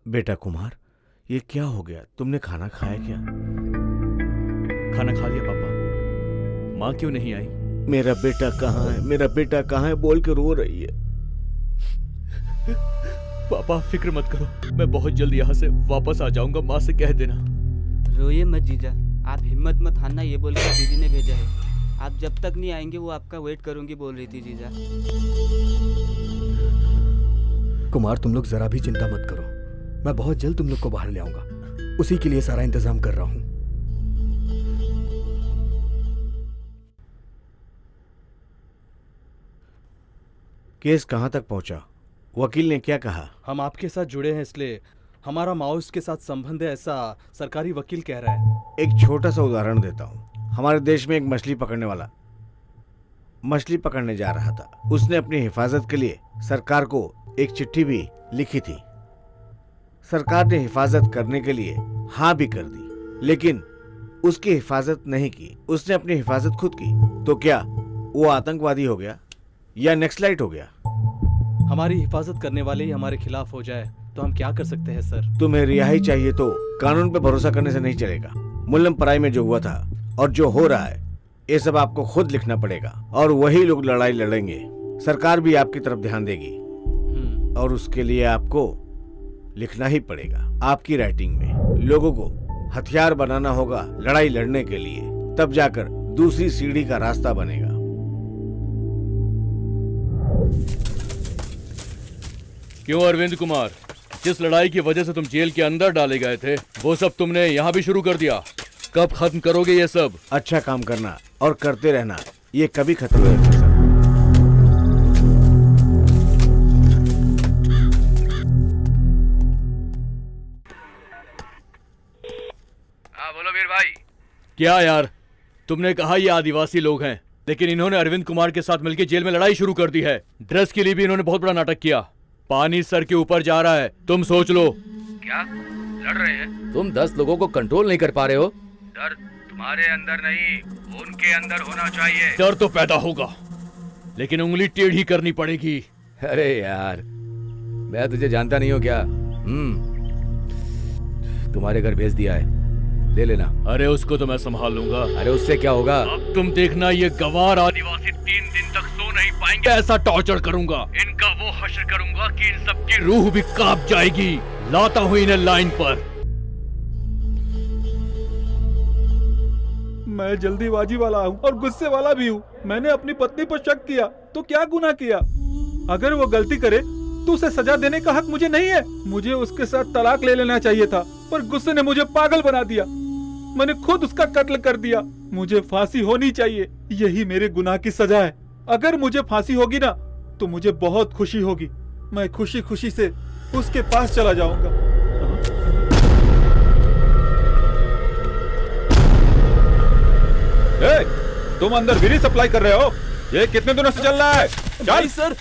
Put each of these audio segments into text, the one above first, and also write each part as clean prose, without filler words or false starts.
बेटा कुमार, ये क्या हो गया? तुमने खाना खाया क्या? खाना खा लिया पापा। माँ क्यों नहीं आई? मेरा बेटा कहाँ है? मेरा बेटा कहाँ है बोल के रो रही है। पापा फिक्र मत करो, मैं बहुत जल्द यहाँ से वापस आ जाऊंगा। माँ से कह देना। रोइए मत जीजा, आप हिम्मत मत हारना, ये बोल के दीदी ने भेजा है। आप जब तक नहीं आएंगे वो आपका वेट करूंगी बोल रही थी जीजा। कुमार, तुम लोग जरा भी चिंता मत करो, मैं बहुत जल्द तुम लोग को बाहर ले आऊंगा। उसी के लिए सारा इंतजाम कर रहा हूं। केस कहाँ तक पहुंचा? वकील ने क्या कहा? हम आपके साथ जुड़े हैं इसलिए हमारा माओइस्ट के साथ संबंध है, ऐसा सरकारी वकील कह रहा है। एक छोटा सा उदाहरण देता हूँ। हमारे देश में एक मछली पकड़ने वाला मछली पकड़ने जा रहा था। उसने अपनी हिफाजत के लिए सरकार को एक चिट्ठी भी लिखी थी। सरकार ने हिफाजत करने के लिए हाँ भी कर दी, लेकिन उसकी हिफाजत नहीं की। उसने अपनी हिफाजत खुद की। तो क्या वो आतंकवादी हो गया या नक्सलाइट हो गया? हमारी हिफाजत करने वाले ही हमारे खिलाफ हो जाए तो हम क्या कर सकते हैं सर? तुम्हें रिहाई चाहिए तो कानून पे भरोसा करने से नहीं चलेगा। मुल्लम पराई में जो हुआ था और जो हो रहा है, ये सब आपको खुद लिखना पड़ेगा और वही लोग लड़ाई लड़ेंगे। सरकार भी आपकी तरफ ध्यान देगी और उसके लिए आपको लिखना ही पड़ेगा। आपकी राइटिंग में लोगों को हथियार बनाना होगा लड़ाई लड़ने के लिए, तब जाकर दूसरी सीढ़ी का रास्ता बनेगा। क्यों अरविंद कुमार, जिस लड़ाई की वजह से तुम जेल के अंदर डाले गए थे वो सब तुमने यहाँ भी शुरू कर दिया। कब खत्म करोगे ये सब? अच्छा काम करना और करते रहना, ये कभी खत्म नहीं होगा। हाँ बोलो वीर भाई। क्या यार, तुमने कहा ये आदिवासी लोग हैं, लेकिन इन्होंने अरविंद कुमार के साथ मिलकर जेल में लड़ाई शुरू कर दी है। ड्रेस के लिए भी इन्होंने बहुत बड़ा नाटक किया। पानी सर के ऊपर जा रहा है, तुम सोच लो। क्या लड़ रहे हैं? तुम 10 लोगों को कंट्रोल नहीं कर पा रहे हो। डर तुम्हारे अंदर नहीं, उनके अंदर होना चाहिए। डर तो पैदा होगा, लेकिन उंगली टेढ़ी करनी पड़ेगी। अरे यार, मैं तुझे जानता नहीं हूँ क्या? तुम्हारे घर भेज दिया है, ले लेना। अरे उसको तो मैं संभाल लूंगा। अरे उससे क्या होगा? अब तुम देखना, ये गवार आदिवासी 3 दिन तक सो नहीं पाएंगे। ऐसा टॉर्चर करूंगा, इनका वो हश्र करूंगा कि इन सबकी रूह भी कांप जाएगी। लाता हूं इन्हें लाइन पर। मैं जल्दीबाजी वाला हूँ और गुस्से वाला भी हूँ। मैंने अपनी पत्नी पर शक किया तो क्या गुनाह किया? अगर वो गलती करे तो उसे सजा देने का हक मुझे नहीं है। मुझे उसके साथ तलाक ले लेना चाहिए था, पर गुस्से ने मुझे पागल बना दिया। मैंने खुद उसका कत्ल कर दिया। मुझे फांसी होनी चाहिए, यही मेरे गुनाह की सजा है। अगर मुझे फांसी होगी ना तो मुझे बहुत खुशी होगी। मैं खुशी खुशी से उसके पास चला जाऊंगा। तुम अंदर बीड़ी सप्लाई कर रहे हो? ये कितने दिनों से चल रहा है? नहीं सर,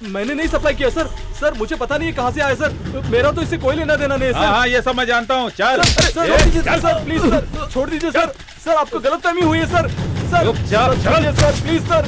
मैंने नहीं सप्लाई किया सर। सर मुझे पता नहीं कहाँ से आया सर, मेरा तो इससे कोई लेना देना नहीं है सर। हाँ ये सब मैं जानता हूँ। चल सर प्लीज सर, छोड़ दीजिए सर। सर आपको गलतफहमी हुई है sir. Sir sir please sir.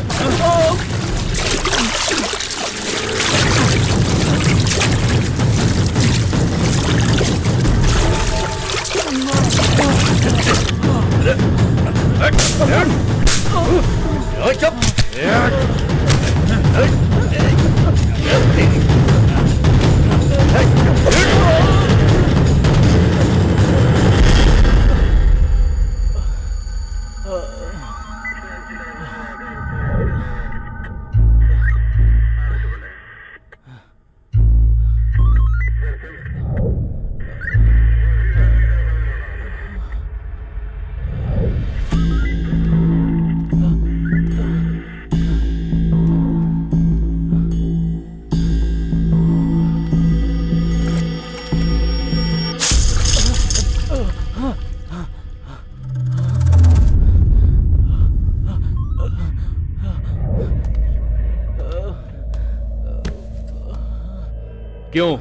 क्यों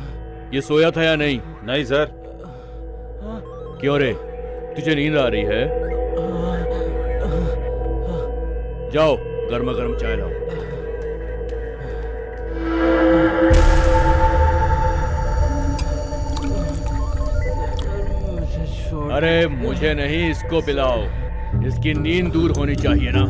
ये सोया था या नहीं? नहीं सर। क्यों रे, तुझे नींद आ रही है? जाओ गर्मा गर्म चाय लाओ। अरे मुझे नहीं, इसको पिलाओ। इसकी नींद दूर होनी चाहिए ना।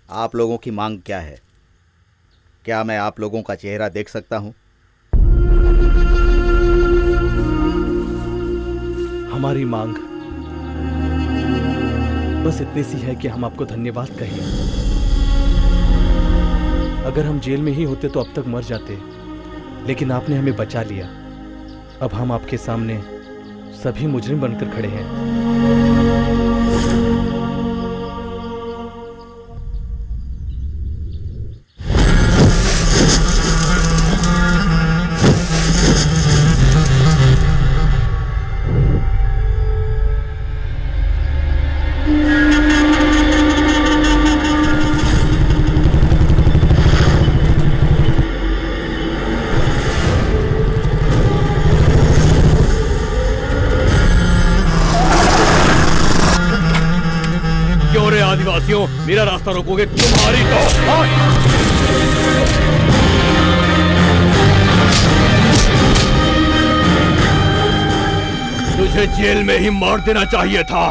आप लोगों की मांग क्या है? क्या मैं आप लोगों का चेहरा देख सकता हूं? हमारी मांग बस इतनी सी है कि हम आपको धन्यवाद कहें। अगर हम जेल में ही होते तो अब तक मर जाते, लेकिन आपने हमें बचा लिया। अब हम आपके सामने सभी मुजरिम बनकर खड़े हैं। आदिवासियों, मेरा रास्ता रोकोगे तुम्हारी तो तुझे जेल में ही मार देना चाहिए था।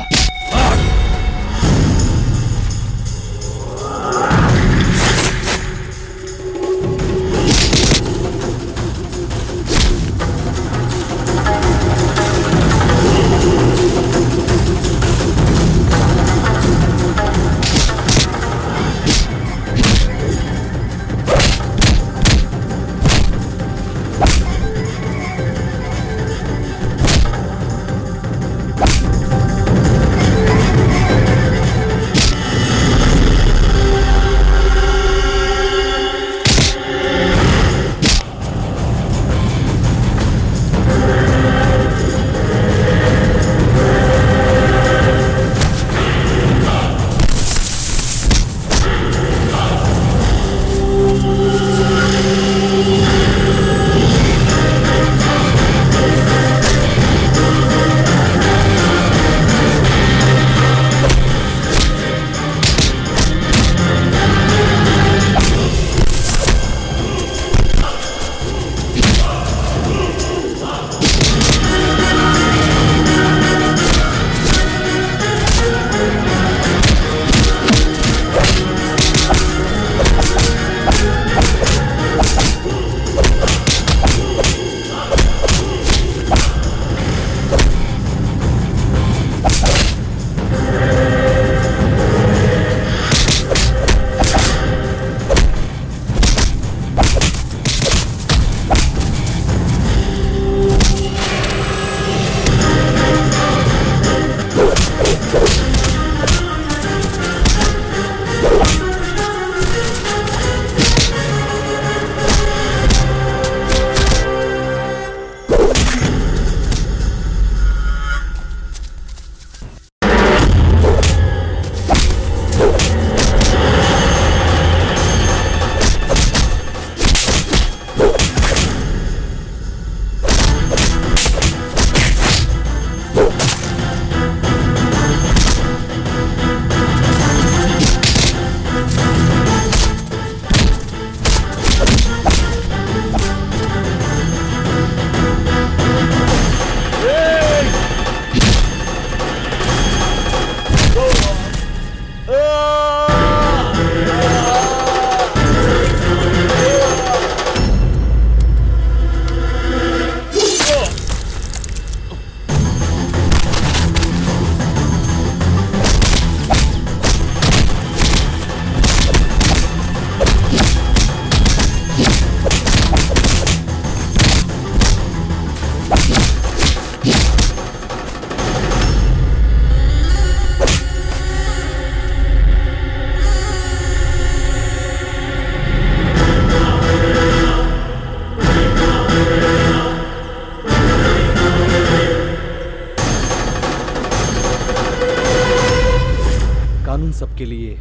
सबके लिए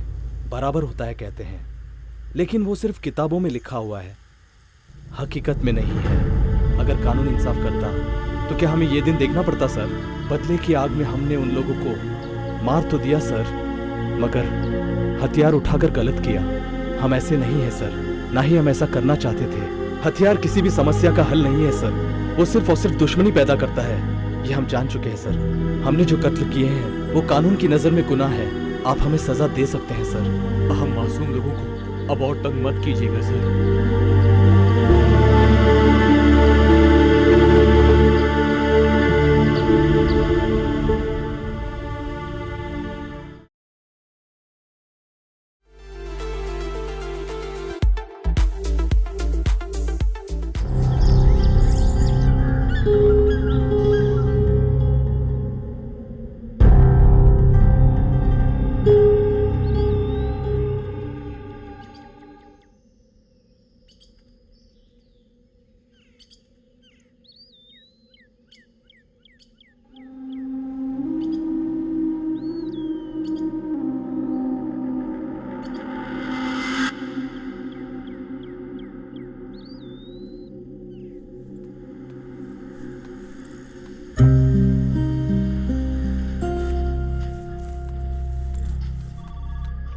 बराबर होता है कहते हैं, लेकिन वो सिर्फ किताबों में लिखा हुआ है, हकीकत में नहीं है। अगर कानून इंसाफ करता तो क्या हमें ये दिन देखना पड़ता सर? बदले की आग में हमने उन लोगों को मार तो दिया सर, मगर हथियार उठाकर गलत किया। हम ऐसे नहीं है सर, ना ही हम ऐसा करना चाहते थे। हथियार किसी भी समस्या का हल नहीं है सर, वो सिर्फ और सिर्फ दुश्मनी पैदा करता है। ये हम जान चुके हैं सर। हमने जो कत्ल किए हैं वो कानून की नजर में गुनाह है। आप हमें सजा दे सकते हैं सर। हम मासूम लोगों को अब और तंग मत कीजिएगा सर।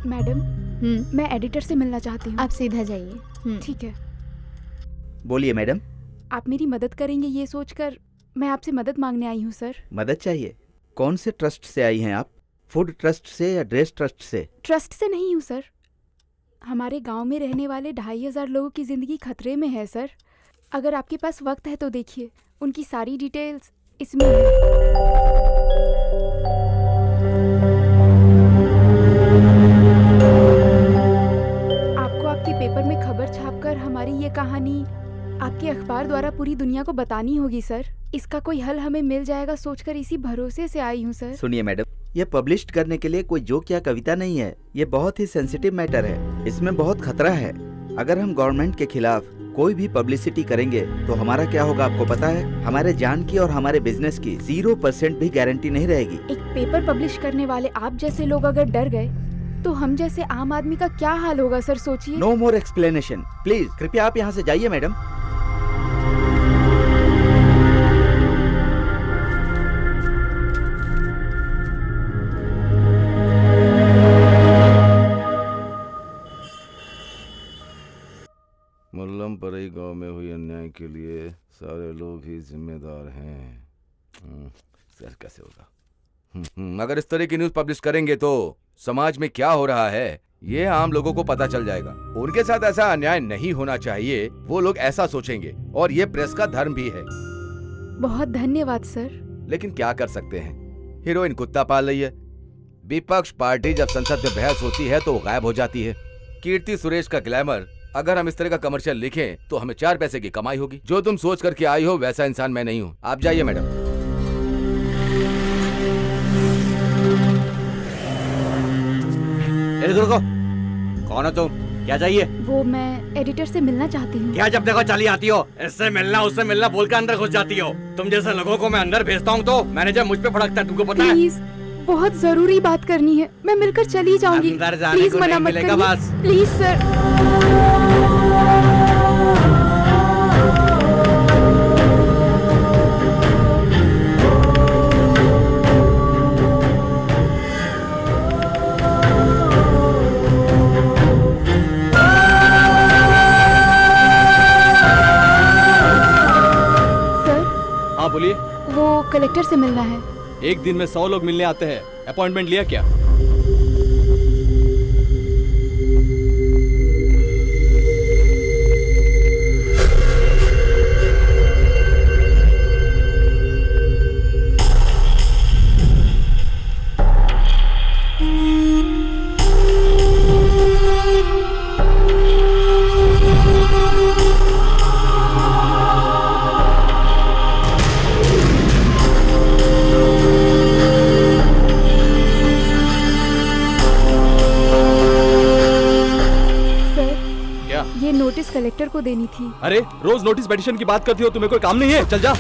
मैडम, मैं एडिटर से मिलना चाहती हूँ। आप सीधा जाइए। ठीक है। बोलिए मैडम। आप मेरी मदद करेंगे ये सोचकर मैं आपसे मदद मांगने आई हूँ सर। मदद चाहिए? कौन से ट्रस्ट से आई हैं आप? फूड ट्रस्ट से या ड्रेस ट्रस्ट से? ट्रस्ट से नहीं हूँ सर। हमारे गांव में रहने वाले 2500 लोगों की ज़िंदगी खतरे में है सर। अगर आपके पास वक्त है तो देखिए, उनकी सारी डिटेल्स इसमें है। पेपर में खबर छापकर हमारी ये कहानी आपके अखबार द्वारा पूरी दुनिया को बतानी होगी सर। इसका कोई हल हमें मिल जाएगा सोचकर इसी भरोसे से आई हूँ सर। सुनिए मैडम, ये पब्लिश करने के लिए कोई जोक या कविता नहीं है। ये बहुत ही सेंसिटिव मैटर है, इसमें बहुत खतरा है। अगर हम गवर्नमेंट के खिलाफ कोई भी पब्लिसिटी करेंगे तो हमारा क्या होगा आपको पता है? हमारे जान की और हमारे बिजनेस की 0% भी गारंटी नहीं रहेगी। एक पेपर पब्लिश करने वाले आप जैसे लोग अगर डर गए तो हम जैसे आम आदमी का क्या हाल होगा सर, सोचिए। No more explanation please. कृपया आप यहाँ से जाइए मैडम। मुल्लम परई गांव में हुई अन्याय के लिए सारे लोग ही जिम्मेदार हैं। सर कैसे होगा? अगर इस तरह की न्यूज पब्लिश करेंगे तो समाज में क्या हो रहा है ये आम लोगों को पता चल जाएगा। उनके साथ ऐसा अन्याय नहीं होना चाहिए, वो लोग ऐसा सोचेंगे और ये प्रेस का धर्म भी है। बहुत धन्यवाद सर। लेकिन क्या कर सकते हैं, हीरोइन कुत्ता पाल रही है। विपक्ष पार्टी जब संसद में बहस होती है तो वो गायब हो जाती है। कीर्ति सुरेश का ग्लैमर, अगर हम इस तरह का कमर्शियल लिखें तो हमें 4 पैसे की कमाई होगी। जो तुम सोच करके आई हो वैसा इंसान मैं नहीं हूँ। आप जाइए मैडम। रुको, कौन हो तुम? क्या चाहिए? वो मैं एडिटर से मिलना चाहती हूँ। क्या जब देखो चली आती हो? इससे मिलना उससे मिलना बोलकर अंदर घुस जाती हो। तुम जैसे लोगों को मैं अंदर भेजता हूँ तो मैनेजर मुझ पे भड़कता है, तुमको पता है? प्लीज, बहुत जरूरी बात करनी है, मैं मिलकर चली जाऊंगी। अंदर जाने प्लीज को मना नहीं मत मिलेगा करिए। बस। Please sir. बोलिए। वो कलेक्टर से मिलना है। एक दिन में 100 लोग मिलने आते हैं, अपॉइंटमेंट लिया क्या? नोटिस कलेक्टर को देनी थी। अरे रोज नोटिस पेटिशन की बात करती हो, तुम्हें कोई काम नहीं है? चल जा।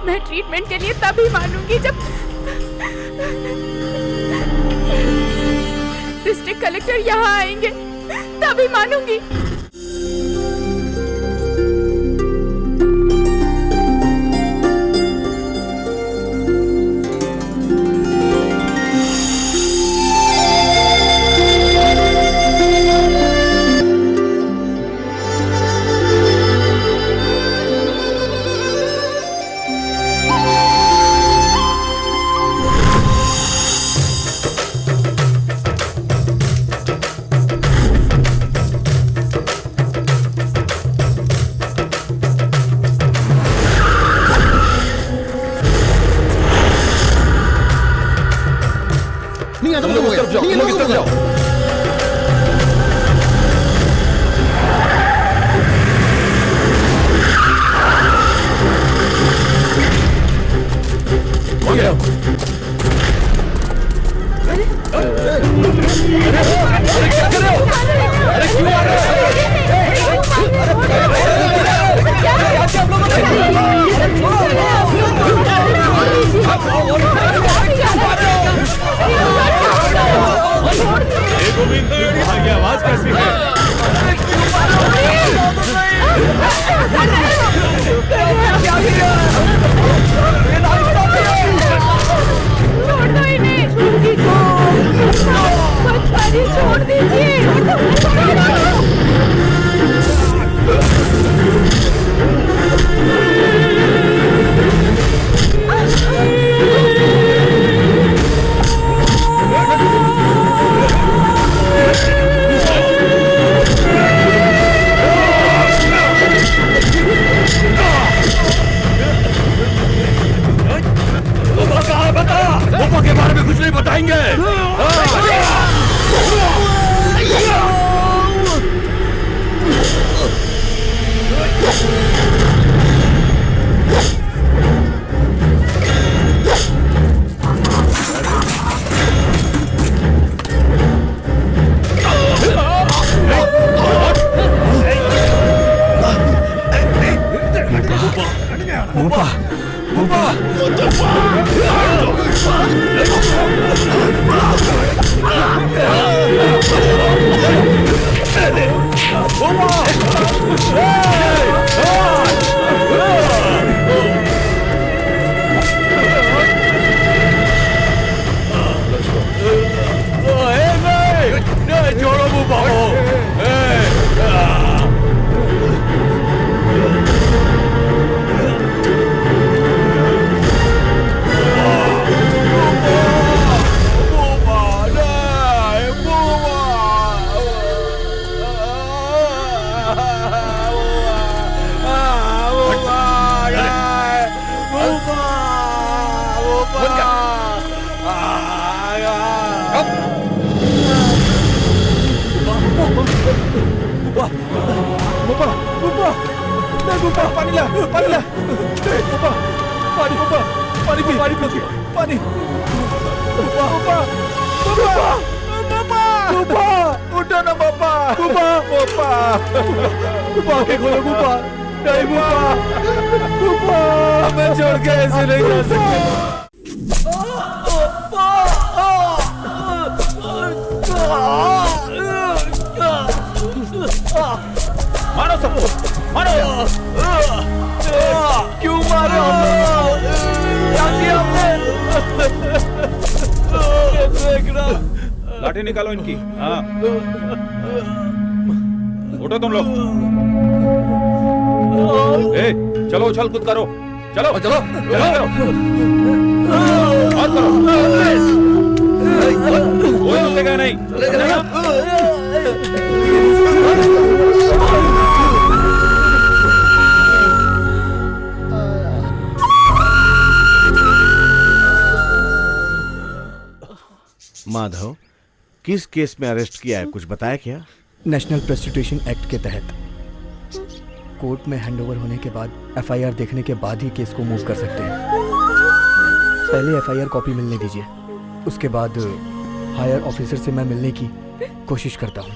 मैं ट्रीटमेंट के लिए तभी मानूंगी जब डिस्ट्रिक्ट कलेक्टर यहाँ आएंगे, तभी मानूंगी। लाठी निकालो इनकी। हाँ, उठो तुम लोग। ए, चलो उछल कूद करो। चलो चलो चलो और करो। कोई रुकेगा नहीं। माधव, किस केस में अरेस्ट किया है, कुछ बताया क्या? नेशनल प्रोस्टिट्यूशन एक्ट के तहत। कोर्ट में हैंडओवर होने के बाद एफआईआर देखने के बाद ही केस को मूव कर सकते हैं। पहले एफआईआर कॉपी मिलने दीजिए, उसके बाद हायर ऑफिसर से मैं मिलने की कोशिश करता हूँ।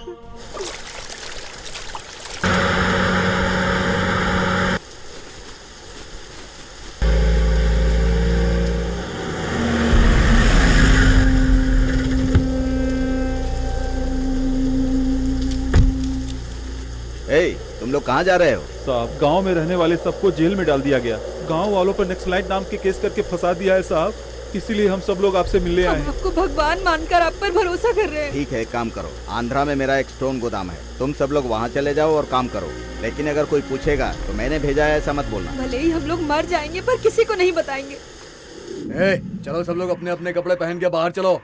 तुम लोग कहाँ जा रहे हो? साहब, गांव में रहने वाले सबको जेल में डाल दिया गया। गांव वालों पर नक्सलाइट नाम के केस करके फंसा दिया है साहब, इसीलिए हम सब लोग आपसे मिलने आए हैं। आपको भगवान मानकर आप पर भरोसा कर रहे हैं। ठीक है, एक काम करो, आंध्रा में मेरा एक स्टोन गोदाम है, तुम सब लोग वहाँ चले जाओ और काम करो। लेकिन अगर कोई पूछेगा तो मैंने भेजा है ऐसा मत बोलना। भले ही हम लोग मर जाएंगे पर किसी को नहीं बताएंगे। चलो सब लोग अपने अपने कपड़े पहन के बाहर चलो।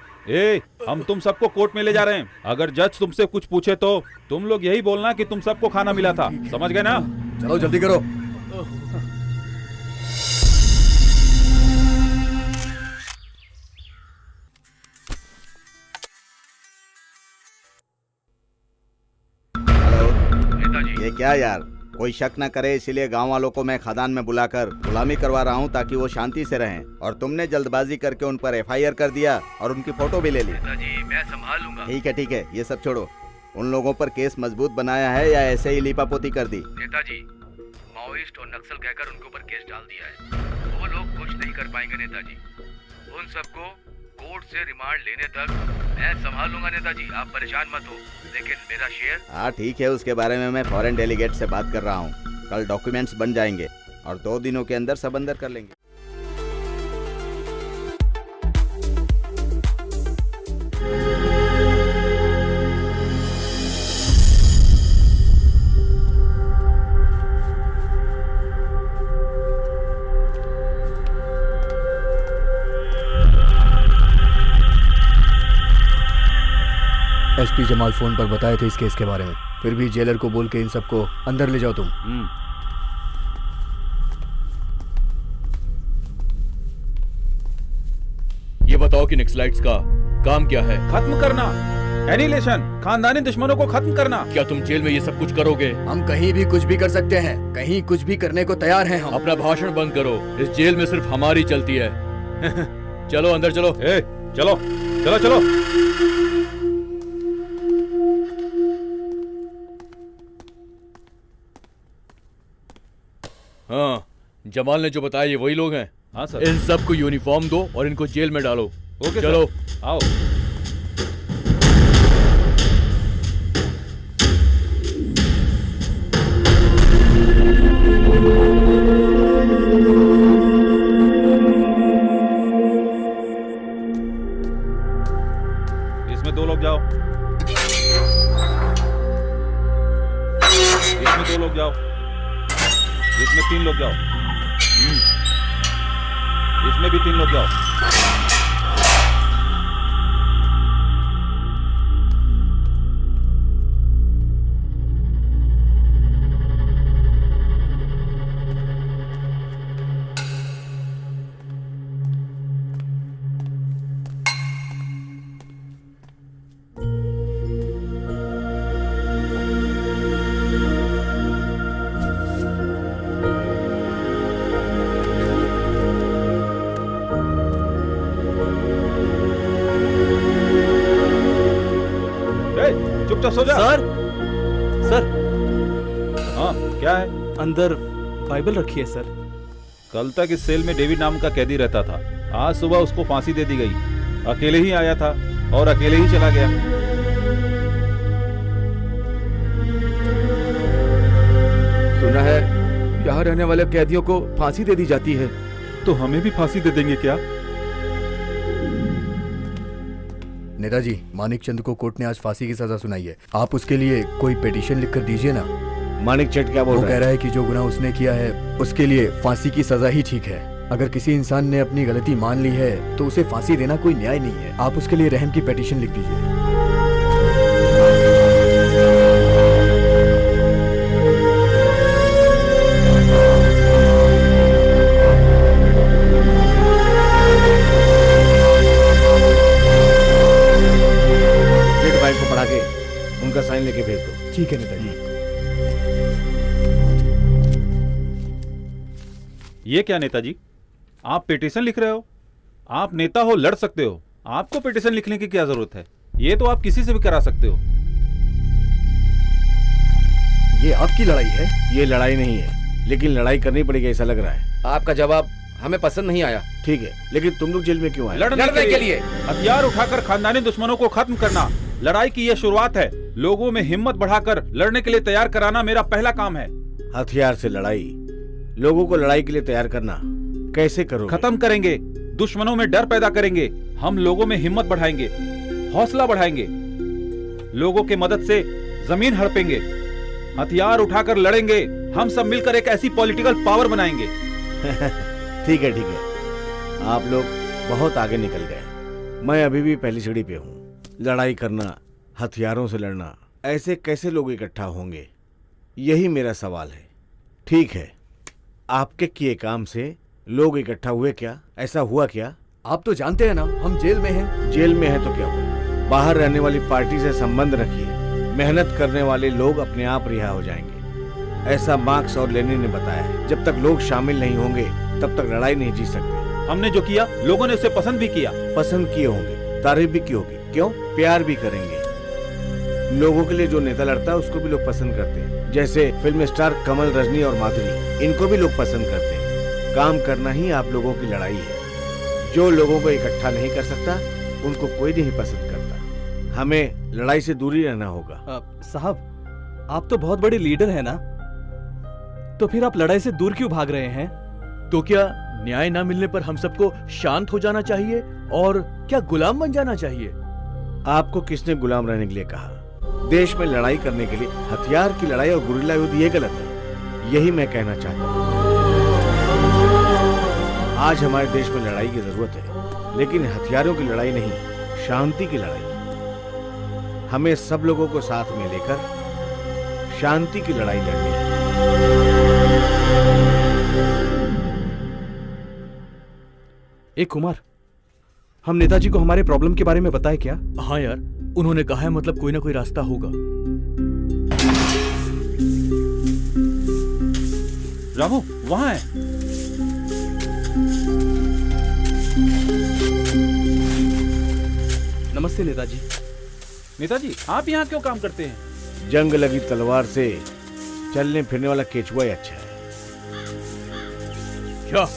हम तुम सबको कोर्ट में ले जा रहे हैं। अगर जज तुमसे कुछ पूछे तो तुम लोग यही बोलना कि तुम सबको खाना मिला था, समझ गए ना? चलो जल्दी करो। ये क्या यार, कोई शक न करे इसीलिए गांव वालों को मैं खदान में बुलाकर गुलामी करवा रहा हूं ताकि वो शांति से रहें, और तुमने जल्दबाजी करके उन पर FIR कर दिया और उनकी फोटो भी ले ली। नेताजी, मैं संभाल लूंगा। ठीक है, ये सब छोड़ो। उन लोगों पर केस मजबूत बनाया है या ऐसे ही लीपापोती कर दी? नेताजी, माओइस्ट और नक्सल कहकर उनके ऊपर केस डाल दिया है। वो लोग कुछ नहीं कर पाएंगे नेताजी। उन सबको कोर्ट से रिमांड लेने तक मैं संभाल लूंगा नेताजी, आप परेशान मत हो। लेकिन मेरा शेयर? हाँ ठीक है, उसके बारे में मैं फॉरेन डेलीगेट से बात कर रहा हूँ। कल डॉक्यूमेंट्स बन जाएंगे और 2 दिनों के अंदर सब अंदर कर लेंगे। SP जमाल फोन पर बताए थे इस केस के बारे में, फिर भी जेलर को बोल के इन सबको अंदर ले जाओ तुम। ये बताओ कि नक्सलाइट्स का काम क्या है? खत्म करना, एनिहिलेशन, खानदानी दुश्मनों को खत्म करना। क्या तुम जेल में ये सब कुछ करोगे? हम कहीं भी कुछ भी कर सकते हैं, कहीं कुछ भी करने को तैयार हैं हम। अपना भाषण बंद करो, इस जेल में सिर्फ हमारी चलती है। चलो अंदर चलो। चलो चलो चलो। हाँ, जमाल ने जो बताया ये वही लोग हैं। हाँ सर। इन सबको यूनिफॉर्म दो और इनको जेल में डालो। ओके चलो सर। आओ। इसमें 2 लोग जाओ, इसमें 2 लोग जाओ, इसमें 3 लोग जाओ, इसमें भी 3 लोग जाओ। चुपचाप सो जा। सर हाँ क्या है? अंदर बाइबल रखी है सर। कल तक इस सेल में डेविड नाम का कैदी रहता था, आज सुबह उसको फांसी दे दी गई। अकेले ही आया था और अकेले ही चला गया। सुना है यहाँ रहने वाले कैदियों को फांसी दे दी जाती है। तो हमें भी फांसी दे देंगे क्या? नेताजी, मानिक चंद को कोर्ट ने आज फांसी की सजा सुनाई है, आप उसके लिए कोई पिटीशन लिखकर दीजिए ना। मानिक चंद क्या बोल रहा है? वो कह रहा है कि जो गुनाह उसने किया है उसके लिए फांसी की सजा ही ठीक है। अगर किसी इंसान ने अपनी गलती मान ली है तो उसे फांसी देना कोई न्याय नहीं है। आप उसके लिए रहम की पिटीशन लिख दीजिए। को पढ़ा के उनका साइन लेके भेज दो। ठीक है नेताजी। ये क्या नेताजी, आप पिटीशन लिख रहे हो? आप नेता हो, लड़ सकते हो, आपको पिटीशन लिखने की क्या जरूरत है? ये तो आप किसी से भी करा सकते हो। ये आपकी लड़ाई है? ये लड़ाई नहीं है, लेकिन लड़ाई करनी पड़ेगी ऐसा लग रहा है। आपका जवाब हमें पसंद नहीं आया। ठीक है, लेकिन तुम लोग जेल में क्यों आए? लड़ने के लिए। हथियार उठाकर खानदानी दुश्मनों को खत्म करना लड़ाई की यह शुरुआत है। लोगों में हिम्मत बढ़ाकर लड़ने के लिए तैयार कराना मेरा पहला काम है। हथियार से लड़ाई, लोगों को लड़ाई के लिए तैयार करना कैसे करोगे? खत्म करेंगे, दुश्मनों में डर पैदा करेंगे। हम लोगों में हिम्मत बढ़ाएंगे, हौसला बढ़ाएंगे, लोगों के मदद से जमीन हड़पेंगे, हथियार उठाकर लड़ेंगे। हम सब मिलकर एक ऐसी पॉलिटिकल पावर बनाएंगे। ठीक है, ठीक है, आप लोग बहुत आगे निकल गए। मैं अभी भी पहली सीढ़ी पे हूँ। लड़ाई करना, हथियारों से लड़ना, ऐसे कैसे लोग इकट्ठा होंगे, यही मेरा सवाल है। ठीक है, आपके किए काम से लोग इकट्ठा हुए क्या? ऐसा हुआ क्या? आप तो जानते हैं ना, हम जेल में हैं। जेल में है तो क्या हुआ? बाहर रहने वाली पार्टी से संबंध रखिए, मेहनत करने वाले लोग अपने आप रिहा हो जाएंगे, ऐसा मार्क्स और लेनिन ने बताया है। जब तक लोग शामिल नहीं होंगे तब तक लड़ाई नहीं जीत सकते। हमने जो किया लोगों ने उसे पसंद भी किया। पसंद किए होंगे, तारीफ भी की होगी, क्यों? प्यार भी करेंगे। लोगों के लिए जो नेता लड़ता है उसको भी लोग पसंद करते हैं, जैसे फिल्म स्टार कमल, रजनी और माधुरी, इनको भी लोग पसंद करते हैं। काम करना ही आप लोगों की लड़ाई है। जो लोगों को इकट्ठा नहीं कर सकता उनको कोई नहीं पसंद करता। हमें लड़ाई से दूरी रहना होगा। साहब, आप तो बहुत बड़े लीडर हैं ना, तो फिर आप लड़ाई से दूर क्यों भाग रहे हैं? तो क्या न्याय ना मिलने पर हम सबको शांत हो जाना चाहिए और क्या गुलाम बन जाना चाहिए? आपको किसने गुलाम रहने के लिए कहा? देश में लड़ाई करने के लिए हथियार की लड़ाई और गुरिल्ला युद्ध ये गलत है, यही मैं कहना चाहता हूँ। आज हमारे देश में लड़ाई की जरूरत है, लेकिन हथियारों की लड़ाई नहीं, शांति की लड़ाई। हमें सब लोगों को साथ में लेकर शांति की लड़ाई लड़नी है। एक कुमार, हम नेताजी को हमारे प्रॉब्लम के बारे में बताए क्या? हाँ यार, उन्होंने कहा है, मतलब कोई ना कोई रास्ता होगा। रामू वहां है। नमस्ते नेताजी। नेताजी, आप यहाँ क्यों काम करते हैं? जंग लगी तलवार से चलने फिरने वाला केचुआ ही अच्छा है। क्या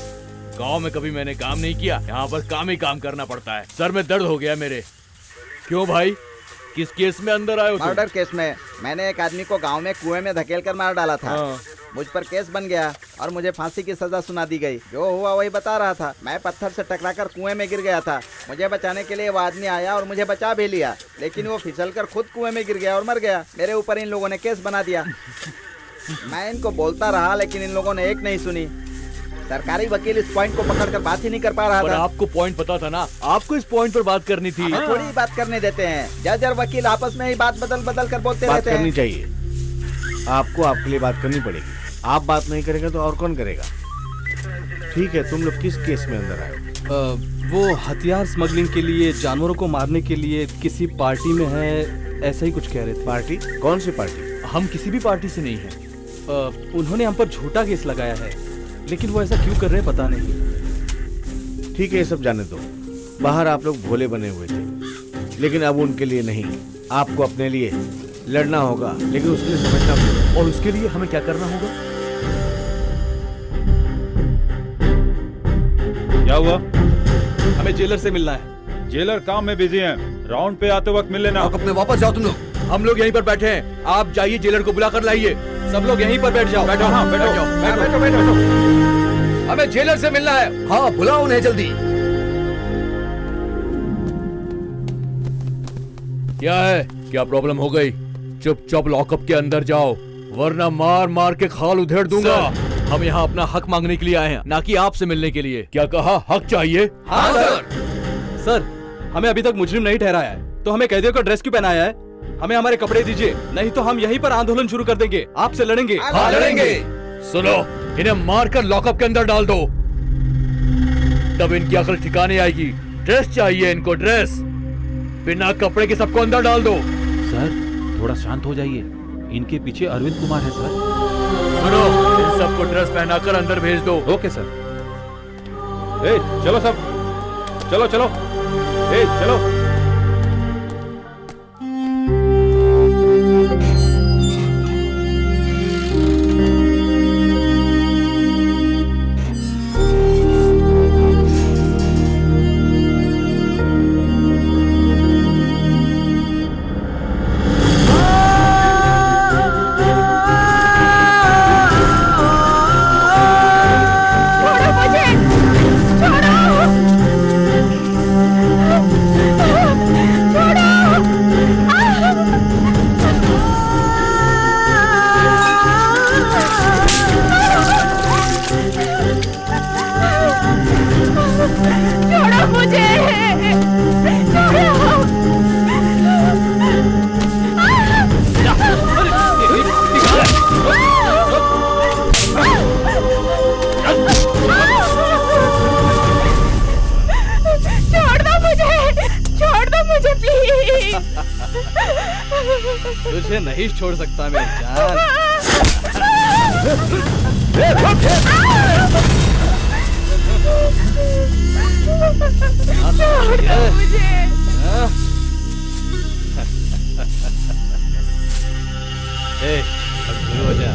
गांव में कभी मैंने काम नहीं किया? यहाँ पर काम ही काम करना पड़ता है। सर में दर्द हो गया मेरे। क्यों भाई, किस केस में अंदर आए हो? मर्डर केस में। मैंने एक आदमी को गांव में कुएं में धकेल कर मार डाला था। मुझ पर केस बन गया और मुझे फांसी की सजा सुना दी गई। जो हुआ वही बता रहा था। मैं पत्थर से टकराकर कुएं में गिर गया था। मुझे बचाने के लिए वो आदमी आया और मुझे बचा भी लिया, लेकिन वो फिसलकर खुद कुएं में गिर गया और मर गया। मेरे ऊपर इन लोगों ने केस बना दिया। मैं इनको बोलता रहा, लेकिन इन लोगों ने एक नहीं सुनी। सरकारी वकील इस पॉइंट को पकड़कर बात ही नहीं कर पा रहा था। आपको पॉइंट पता था ना, आपको इस पॉइंट पर बात करनी थी। हमें थोड़ी बात करने देते हैं। जज और वकील आपस में ही बात बदल बदल कर बोलते बात रहते हैं। करनी चाहिए। आपको आपके लिए बात करनी पड़ेगी। आप बात नहीं करेंगे तो और कौन करेगा? ठीक है, तुम लोग किस केस में अंदर आए हो? वो हथियार स्मगलिंग के लिए, जानवरों को मारने के लिए किसी पार्टी में है, ऐसा ही कुछ कह रहे थे। पार्टी? कौन सी पार्टी? हम किसी भी पार्टी से नहीं हैं। उन्होंने हम पर झूठा केस लगाया है, लेकिन वो ऐसा क्यों कर रहे हैं पता नहीं। ठीक है, ये सब जाने दो। बाहर आप लोग भोले बने हुए थे, लेकिन अब उनके लिए नहीं, आपको अपने लिए लड़ना होगा। लेकिन उसके लिए समझना होगा। और उसके लिए हमें क्या करना होगा? क्या हुआ? हमें जेलर से मिलना है। जेलर काम में बिजी हैं। राउंड पे आते वक्त मिल लेना। अपने वापस जाओ तुम लोग। हम लोग यहीं पर बैठे हैं, आप जाइए जेलर को बुला कर लाइए। सब लोग यहीं पर बैठ जाओ। बैठो, हाँ बैठो, बैठो, बैठो। हमें जेलर से मिलना है। हाँ, बुलाओ उन्हें जल्दी। क्या है? क्या प्रॉब्लम हो गई? चुपचाप लॉकअप के अंदर जाओ, वरना मार मार के खाल उधेड़ दूंगा। हम यहाँ अपना हक मांगने के लिए आए हैं, ना कि आपसे मिलने के लिए। क्या कहा? हक चाहिए? हाँ सर। सर, हमें अभी तक मुजरिम नहीं ठहराया है, तो हमें कैदियों का ड्रेस क्यों पहनाया है? हमें हमारे कपड़े दीजिए, नहीं तो हम यहीं पर आंदोलन शुरू कर देंगे। आपसे लड़ेंगे। हाँ लड़ेंगे। सुनो, इन्हें मारकर लॉकअप के अंदर डाल दो, तब इनकी अकल ठिकाने आएगी। ड्रेस चाहिए इनको, ड्रेस। बिना कपड़े के सबको अंदर डाल दो। सर, थोड़ा शांत हो जाइए। इनके पीछे अरविंद कुमार है सर। सुनो, इन सबको ड्रेस पहनाकर अंदर भेज दो। Okay sir. ए, चलो सब, चलो चलो। ए, चलो। तुझे नहीं छोड़ सकता मेरी जान। अब शुरू हो जा।